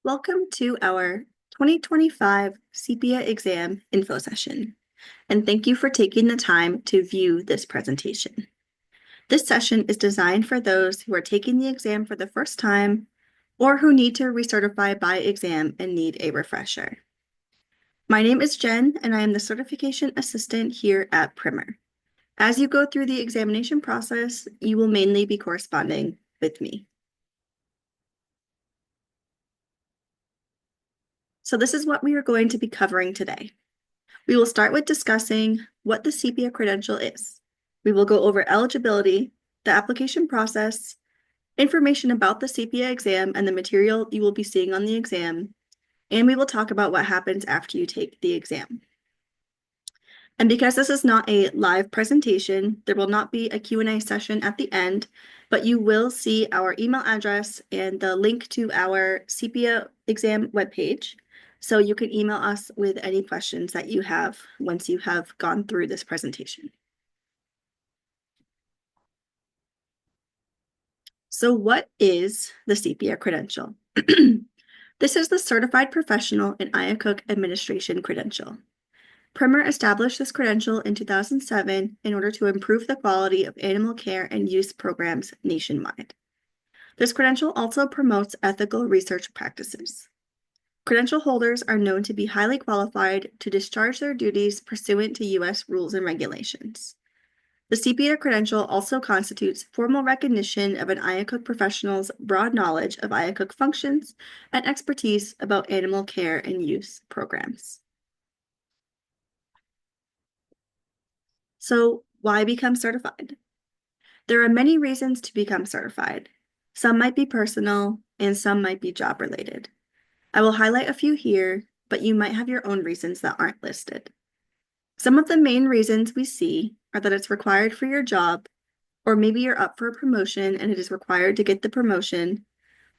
Welcome to our 2025 CPIA exam info session, and thank you for taking the time to view this presentation. This session is designed for those who are taking the exam for the first time or who need to recertify by exam and need a refresher. My name is Jen, and I am the certification assistant here at Primer. As you go through the examination process, you will mainly be corresponding with me. So this is what we are going to be covering today. We will start with discussing what the CPIA credential is. We will go over eligibility, the application process, information about the CPIA exam and the material you will be seeing on the exam, and we will talk about what happens after you take the exam. And because this is not a live presentation, there will not be a Q&A session at the end, but you will see our email address and the link to our CPIA exam webpage. So you can email us with any questions that you have once you have gone through this presentation. So what is the CPIA credential? This is the Certified Professional in IACUC Administration credential. Primer established this credential in 2007 in order to improve the quality of animal care and use programs nationwide. This credential also promotes ethical research practices. Credential holders are known to be highly qualified to discharge their duties pursuant to U.S. rules and regulations. The CPIA credential also constitutes formal recognition of an IACUC professional's broad knowledge of IACUC functions and expertise about animal care and use programs. So, why become certified? There are many reasons to become certified. Some might be personal, and some might be job-related. I will highlight a few here, but you might have your own reasons that aren't listed. Some of the main reasons we see are that it's required for your job, or maybe you're up for a promotion and it is required to get the promotion,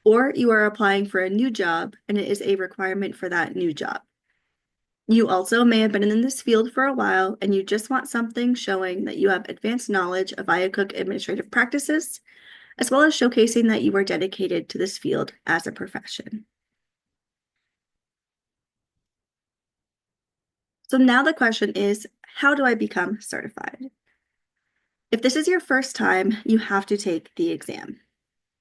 or you are applying for a new job and it is a requirement for that new job. You also may have been in this field for a while and you just want something showing that you have advanced knowledge of IACUC administrative practices, as well as showcasing that you are dedicated to this field as a profession. So now the question is, how do I become certified? If this is your first time, you have to take the exam.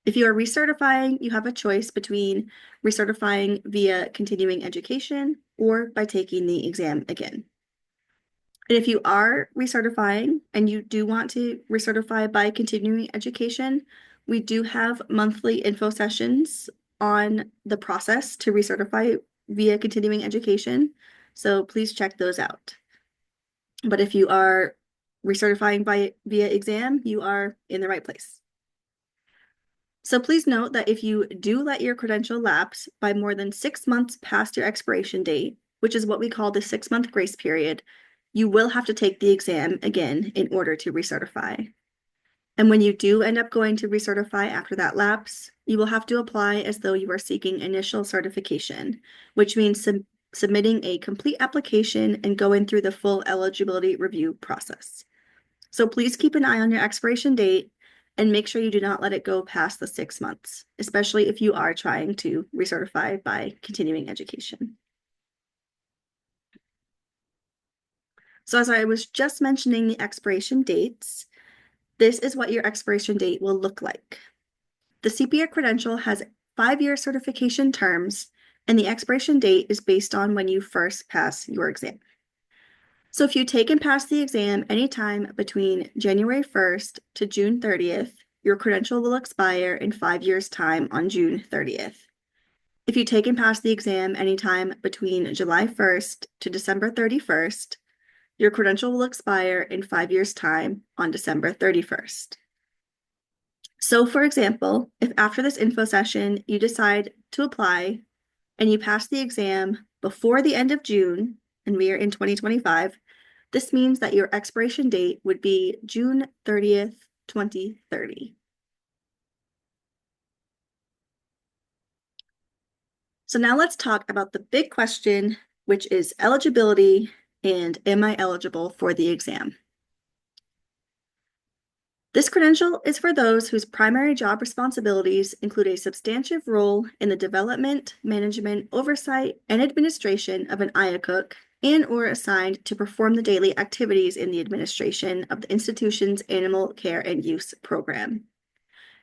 If you are recertifying, you have a choice between recertifying via continuing education or by taking the exam again. And if you are recertifying and you do want to recertify by continuing education, we do have monthly info sessions on the process to recertify via continuing education. So please check those out. But if you are recertifying via exam, you are in the right place. So please note that if you do let your credential lapse by more than 6 months past your expiration date, which is what we call the 6-month grace period, you will have to take the exam again in order to recertify. And when you do end up going to recertify after that lapse, you will have to apply as though you are seeking initial certification, which means submitting a complete application and going through the full eligibility review process. So please keep an eye on your expiration date and make sure you do not let it go past the 6 months, especially if you are trying to recertify by continuing education. So as I was just mentioning the expiration dates, this is what your expiration date will look like. The CPIA credential has 5-year certification terms, and the expiration date is based on when you first pass your exam. So if you take and pass the exam anytime between January 1st to June 30th, your credential will expire in 5 years' time on June 30th. If you take and pass the exam anytime between July 1st to December 31st, your credential will expire in 5 years' time on December 31st. So for example, if after this info session you decide to apply and you pass the exam before the end of June, and we are in 2025, this means that your expiration date would be June 30th, 2030. So now let's talk about the big question, which is eligibility and am I eligible for the exam? This credential is for those whose primary job responsibilities include a substantive role in the development, management, oversight, and administration of an IACUC and/or assigned to perform the daily activities in the administration of the institution's animal care and use program.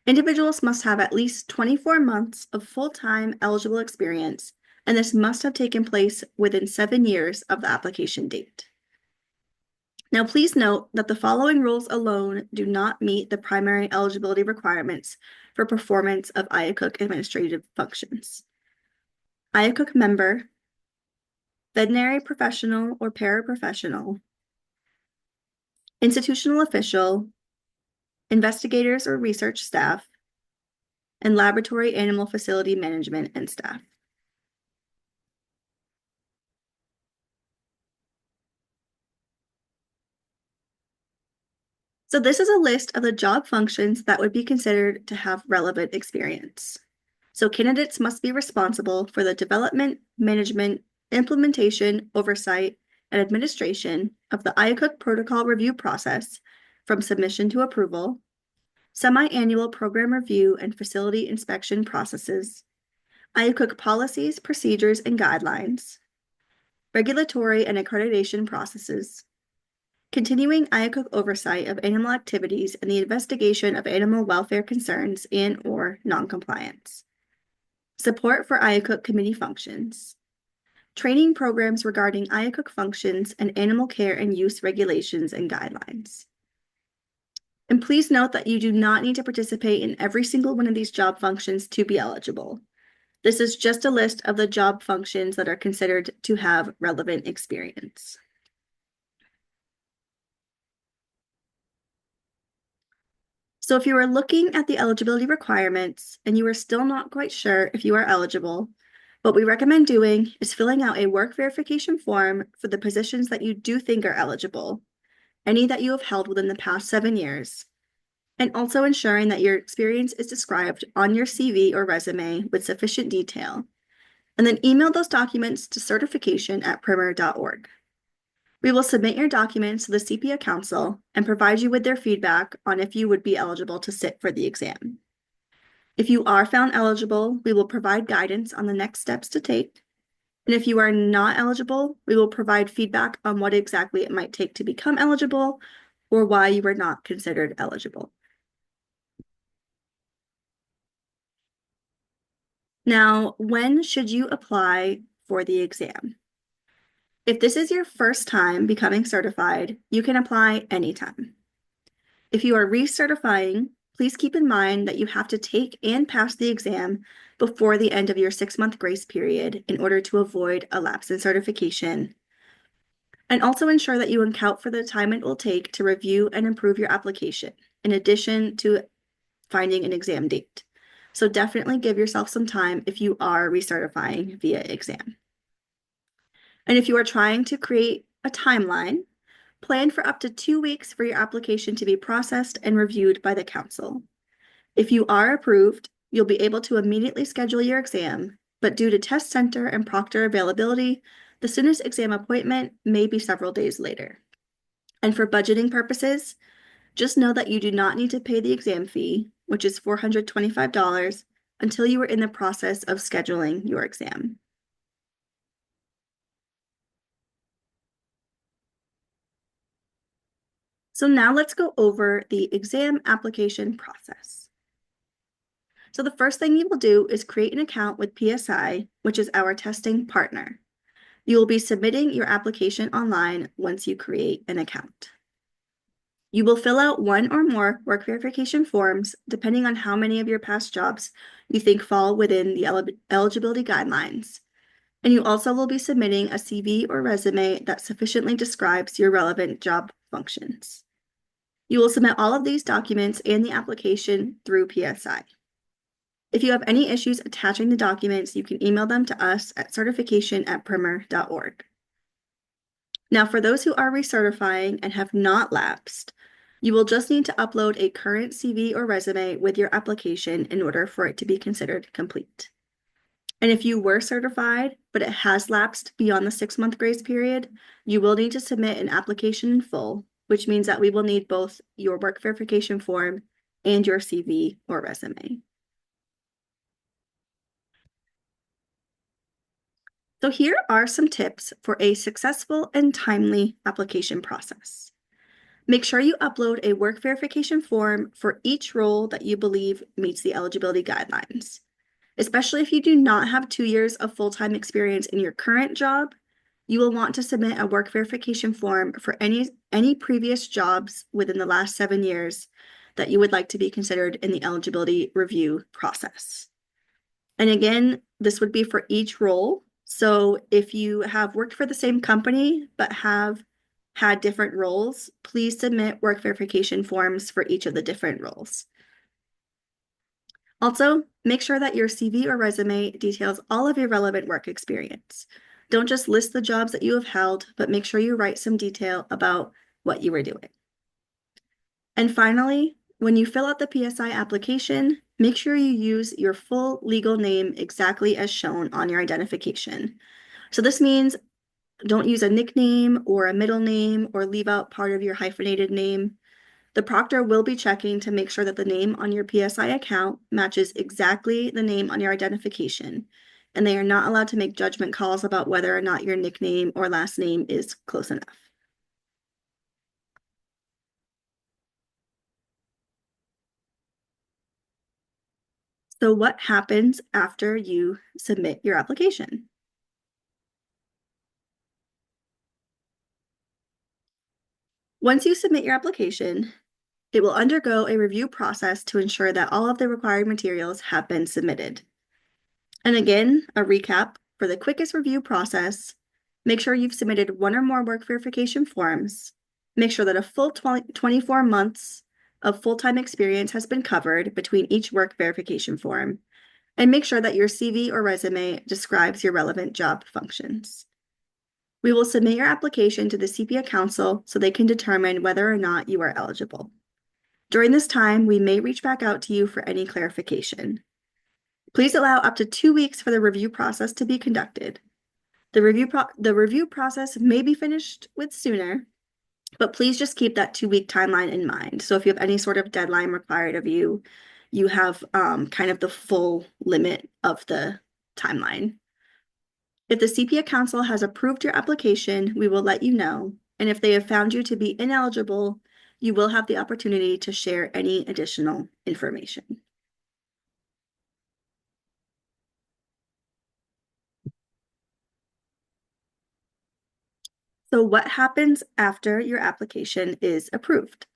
Individuals must have at least 24 months of full-time eligible experience, and this must have taken place within 7 years of the application date. Now, please note that the following rules alone do not meet the primary eligibility requirements for performance of IACUC administrative functions. IACUC member, veterinary professional or paraprofessional, institutional official, investigators or research staff, and laboratory animal facility management and staff. So this is a list of the job functions that would be considered to have relevant experience. So candidates must be responsible for the development, management, implementation, oversight, and administration of the IACUC protocol review process from submission to approval, semi-annual program review and facility inspection processes, IACUC policies, procedures, and guidelines, regulatory and accreditation processes, continuing IACUC oversight of animal activities and the investigation of animal welfare concerns and/or noncompliance, support for IACUC committee functions, training programs regarding IACUC functions and animal care and use regulations and guidelines. And please note that you do not need to participate in every single one of these job functions to be eligible. This is just a list of the job functions that are considered to have relevant experience. So if you are looking at the eligibility requirements and you are still not quite sure if you are eligible, what we recommend doing is filling out a work verification form for the positions that you do think are eligible, any that you have held within the past 7 years, and also ensuring that your experience is described on your CV or resume with sufficient detail, and then email those documents to certification@primer.org. We will submit your documents to the CPIA Council and provide you with their feedback on if you would be eligible to sit for the exam. If you are found eligible, we will provide guidance on the next steps to take. And if you are not eligible, we will provide feedback on what exactly it might take to become eligible or why you were not considered eligible. Now, when should you apply for the exam? If this is your first time becoming certified, you can apply anytime. If you are recertifying, please keep in mind that you have to take and pass the exam before the end of your 6-month grace period in order to avoid a lapse in certification. And also ensure that you account for the time it will take to review and improve your application, in addition to finding an exam date. So definitely give yourself some time if you are recertifying via exam. And if you are trying to create a timeline, plan for up to 2 weeks for your application to be processed and reviewed by the council. If you are approved, you'll be able to immediately schedule your exam, but due to test center and proctor availability, the soonest exam appointment may be several days later. And for budgeting purposes, just know that you do not need to pay the exam fee, which is $425, until you are in the process of scheduling your exam. So now let's go over the exam application process. So the first thing you will do is create an account with PSI, which is our testing partner. You will be submitting your application online once you create an account. You will fill out one or more work verification forms, depending on how many of your past jobs you think fall within the eligibility guidelines. And you also will be submitting a CV or resume that sufficiently describes your relevant job functions. You will submit all of these documents and the application through PSI. If you have any issues attaching the documents, you can email them to us at certification@primer.org. Now, for those who are recertifying and have not lapsed, you will just need to upload a current CV or resume with your application in order for it to be considered complete. And if you were certified, but it has lapsed beyond the 6-month grace period, you will need to submit an application in full, which means that we will need both your work verification form and your CV or resume. So here are some tips for a successful and timely application process. Make sure you upload a work verification form for each role that you believe meets the eligibility guidelines. Especially if you do not have 2 years of full-time experience in your current job, you will want to submit a work verification form for any previous jobs within the last 7 years that you would like to be considered in the eligibility review process. And again, this would be for each role. So if you have worked for the same company but have had different roles, please submit work verification forms for each of the different roles. Also, make sure that your CV or resume details all of your relevant work experience. Don't just list the jobs that you have held, but make sure you write some detail about what you were doing. And finally, when you fill out the PSI application, make sure you use your full legal name exactly as shown on your identification. So this means don't use a nickname or a middle name or leave out part of your hyphenated name. The proctor will be checking to make sure that the name on your PSI account matches exactly the name on your identification, and they are not allowed to make judgment calls about whether or not your nickname or last name is close enough. So what happens after you submit your application? Once you submit your application, it will undergo a review process to ensure that all of the required materials have been submitted. And again, a recap for the quickest review process: make sure you've submitted 1 or more work verification forms, make sure that a full 24 months of full-time experience has been covered between each work verification form, and make sure that your CV or resume describes your relevant job functions. We will submit your application to the CPIA Council so they can determine whether or not you are eligible. During this time, we may reach back out to you for any clarification. Please allow up to 2 weeks for the review process to be conducted. The review process may be finished with sooner, but please just keep that 2-week timeline in mind. So if you have any sort of deadline required of you, you have kind of the full limit of the timeline. If the CPIA Council has approved your application, we will let you know. And if they have found you to be ineligible, you will have the opportunity to share any additional information. So what happens after your application is approved?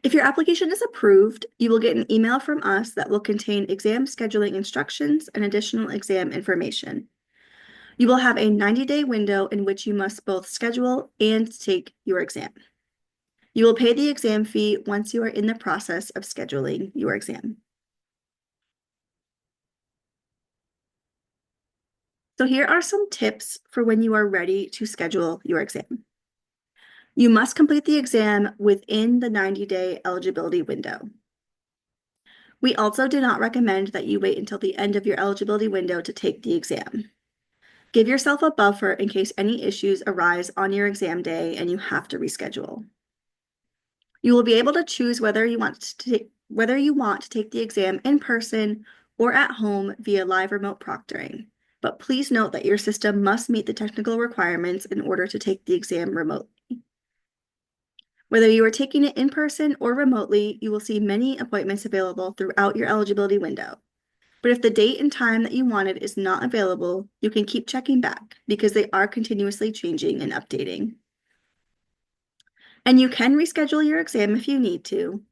If your application is approved, you will get an email from us that will contain exam scheduling instructions and additional exam information. You will have a 90-day window in which you must both schedule and take your exam. You will pay the exam fee once you are in the process of scheduling your exam. So here are some tips for when you are ready to schedule your exam. You must complete the exam within the 90-day eligibility window. We also do not recommend that you wait until the end of your eligibility window to take the exam. Give yourself a buffer in case any issues arise on your exam day and you have to reschedule. You will be able to choose whether you want to take the exam in person or at home via live remote proctoring. But please note that your system must meet the technical requirements in order to take the exam remotely. Whether you are taking it in person or remotely, you will see many appointments available throughout your eligibility window. But if the date and time that you wanted is not available, you can keep checking back because they are continuously changing and updating. And you can reschedule your exam if you need to,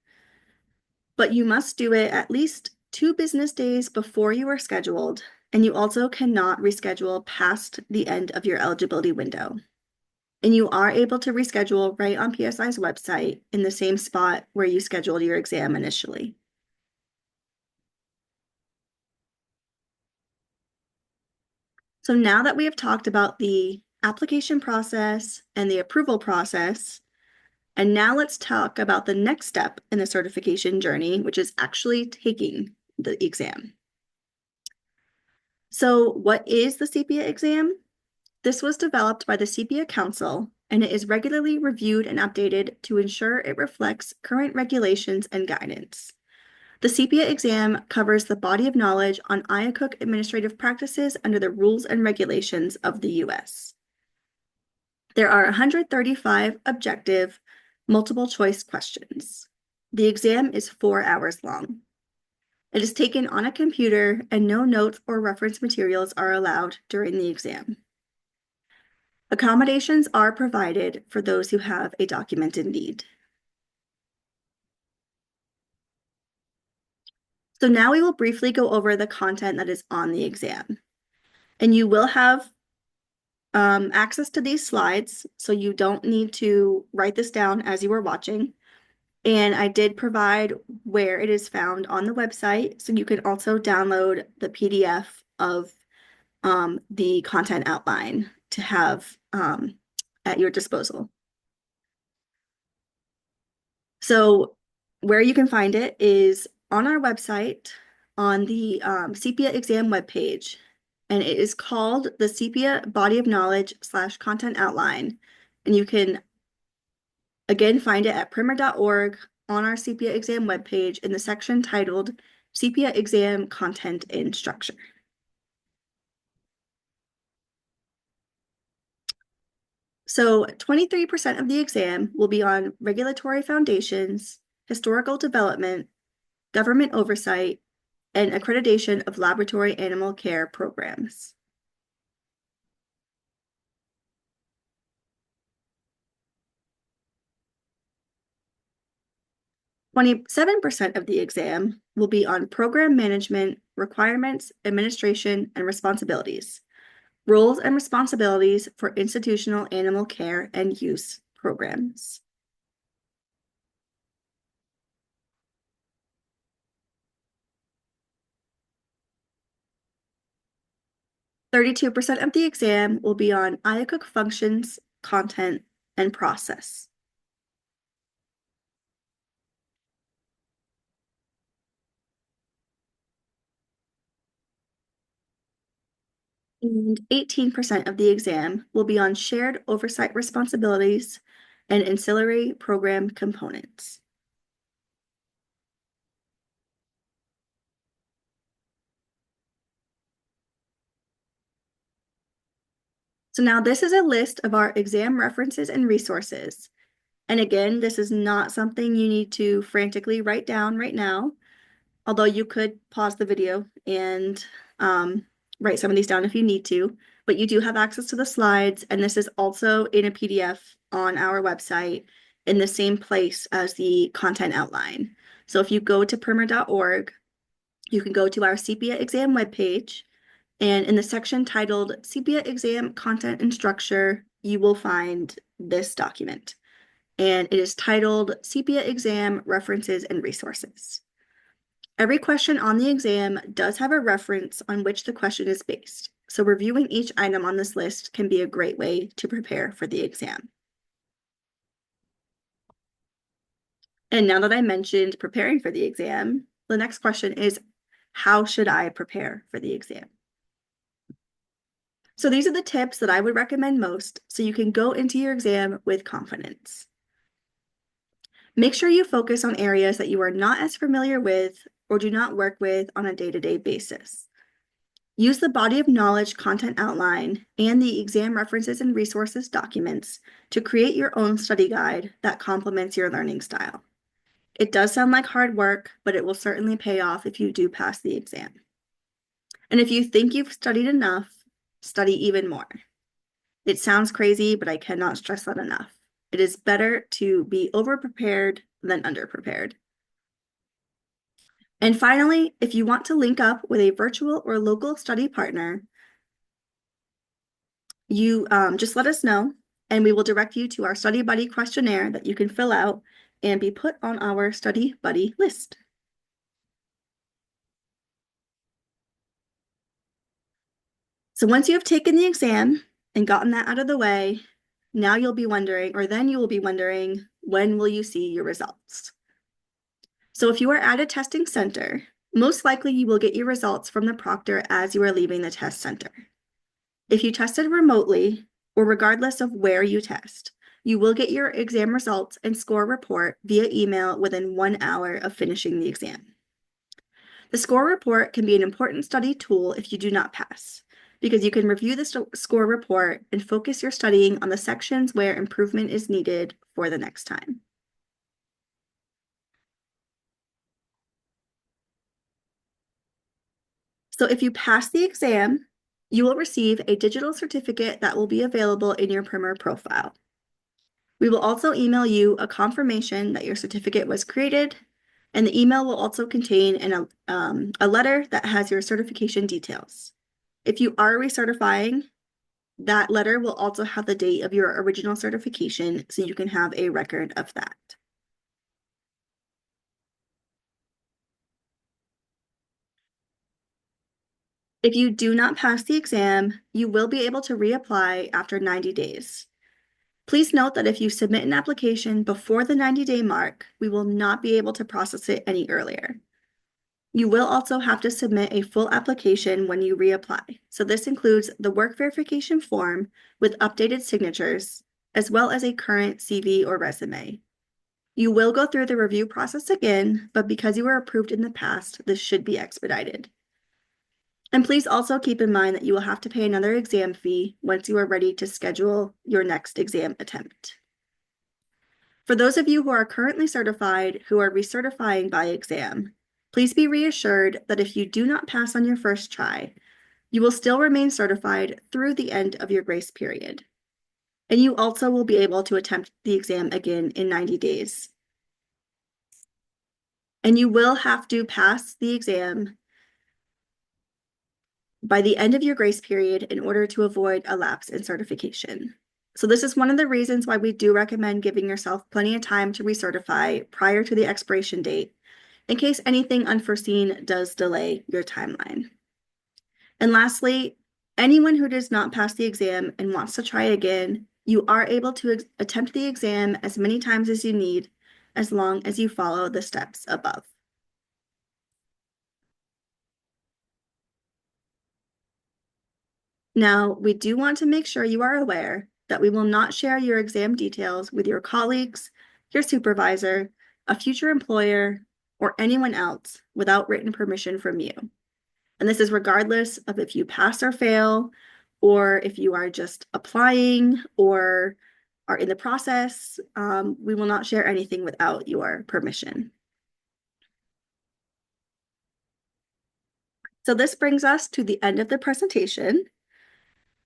but you must do it at least 2 business days before you are scheduled, and you also cannot reschedule past the end of your eligibility window. And you are able to reschedule right on PSI's website in the same spot where you scheduled your exam initially. So now that we have talked about the application process and the approval process, and now let's talk about the next step in the certification journey, which is actually taking the exam. So what is the CPIA exam? This was developed by the CPIA Council and it is regularly reviewed and updated to ensure it reflects current regulations and guidance. The CPIA exam covers the body of knowledge on IACUC administrative practices under the rules and regulations of the U.S. There are 135 objective multiple choice questions. The exam is 4 hours long. It is taken on a computer and no notes or reference materials are allowed during the exam. Accommodations are provided for those who have a documented need. So now we will briefly go over the content that is on the exam. And you will have access to these slides, so you don't need to write this down as you are watching. And I did provide where it is found on the website, so you can also download the PDF of the content outline to have at your disposal. So where you can find it is on our website on the CPIA exam webpage, and it is called the CPIA Body of Knowledge / Content Outline. And you can again find it at primer.org on our CPIA exam webpage in the section titled CPIA Exam Content and Structure. So 23% of the exam will be on regulatory foundations, historical development, government oversight, and accreditation of laboratory animal care programs. 27% of the exam will be on program management, requirements, administration, and responsibilities, roles and responsibilities for institutional animal care and use programs. (32% of the exam will be on IACUC functions, content, and process. And 18% of the exam will be on shared oversight responsibilities and ancillary program components. So now this is a list of our exam references and resources. And again, this is not something you need to frantically write down right now, although you could pause the video and write some of these down if you need to, but you do have access to the slides, and this is also in a PDF on our website in the same place as the content outline. So if you go to primer.org, you can go to our CPIA exam webpage, and in the section titled CPIA Exam Content and Structure, you will find this document. And it is titled CPIA Exam References and Resources. Every question on the exam does have a reference on which the question is based, so reviewing each item on this list can be a great way to prepare for the exam. And now that I mentioned preparing for the exam, the next question is, how should I prepare for the exam? So these are the tips that I would recommend most so you can go into your exam with confidence. Make sure you focus on areas that you are not as familiar with or do not work with on a day-to-day basis. Use the body of knowledge content outline and the exam references and resources documents to create your own study guide that complements your learning style. It does sound like hard work, but it will certainly pay off if you do pass the exam. And if you think you've studied enough, study even more. It sounds crazy, but I cannot stress that enough. It is better to be over-prepared than under-prepared. And finally, if you want to link up with a virtual or local study partner, you just let us know, and we will direct you to our Study Buddy questionnaire that you can fill out and be put on our Study Buddy list. So once you have taken the exam and gotten that out of the way, now you'll be wondering, or then you will be wondering, when will you see your results? So if you are at a testing center, most likely you will get your results from the proctor as you are leaving the test center. If you tested remotely, or regardless of where you test, you will get your exam results and score report via email within 1 hour of finishing the exam. The score report can be an important study tool if you do not pass, because you can review the score report and focus your studying on the sections where improvement is needed for the next time. So if you pass the exam, you will receive a digital certificate that will be available in your Primer profile. We will also email you a confirmation that your certificate was created, and the email will also contain a letter that has your certification details. If you are recertifying, that letter will also have the date of your original certification, so you can have a record of that. If you do not pass the exam, you will be able to reapply after 90 days. Please note that if you submit an application before the 90-day mark, we will not be able to process it any earlier. You will also have to submit a full application when you reapply. So this includes the work verification form with updated signatures, as well as a current CV or resume. You will go through the review process again, but because you were approved in the past, this should be expedited. And please also keep in mind that you will have to pay another exam fee once you are ready to schedule your next exam attempt. For those of you who are currently certified who are recertifying by exam, please be reassured that if you do not pass on your first try, you will still remain certified through the end of your grace period. And you also will be able to attempt the exam again in 90 days. And you will have to pass the exam by the end of your grace period in order to avoid a lapse in certification. So this is one of the reasons why we do recommend giving yourself plenty of time to recertify prior to the expiration date, in case anything unforeseen does delay your timeline. And lastly, anyone who does not pass the exam and wants to try again, you are able to attempt the exam as many times as you need, as long as you follow the steps above. Now, we do want to make sure you are aware that we will not share your exam details with your colleagues, your supervisor, a future employer, or anyone else without written permission from you. And this is regardless of if you pass or fail, or if you are just applying or are in the process. We will not share anything without your permission. So this brings us to the end of the presentation.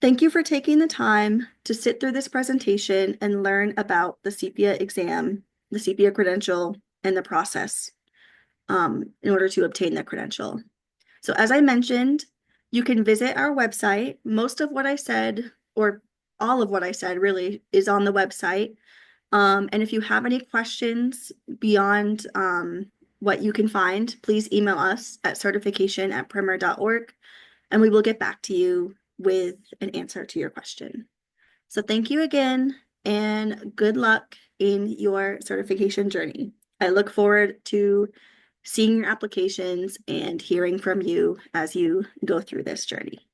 Thank you for taking the time to sit through this presentation and learn about the CPIA exam, the CPIA credential, and the process in order to obtain the credential. So as I mentioned, you can visit our website. Most of what I said, or all of what I said really, is on the website. And if you have any questions beyond what you can find, please email us at certification@primer.org, and we will get back to you with an answer to your question. So thank you again, and good luck in your certification journey. I look forward to seeing your applications and hearing from you as you go through this journey.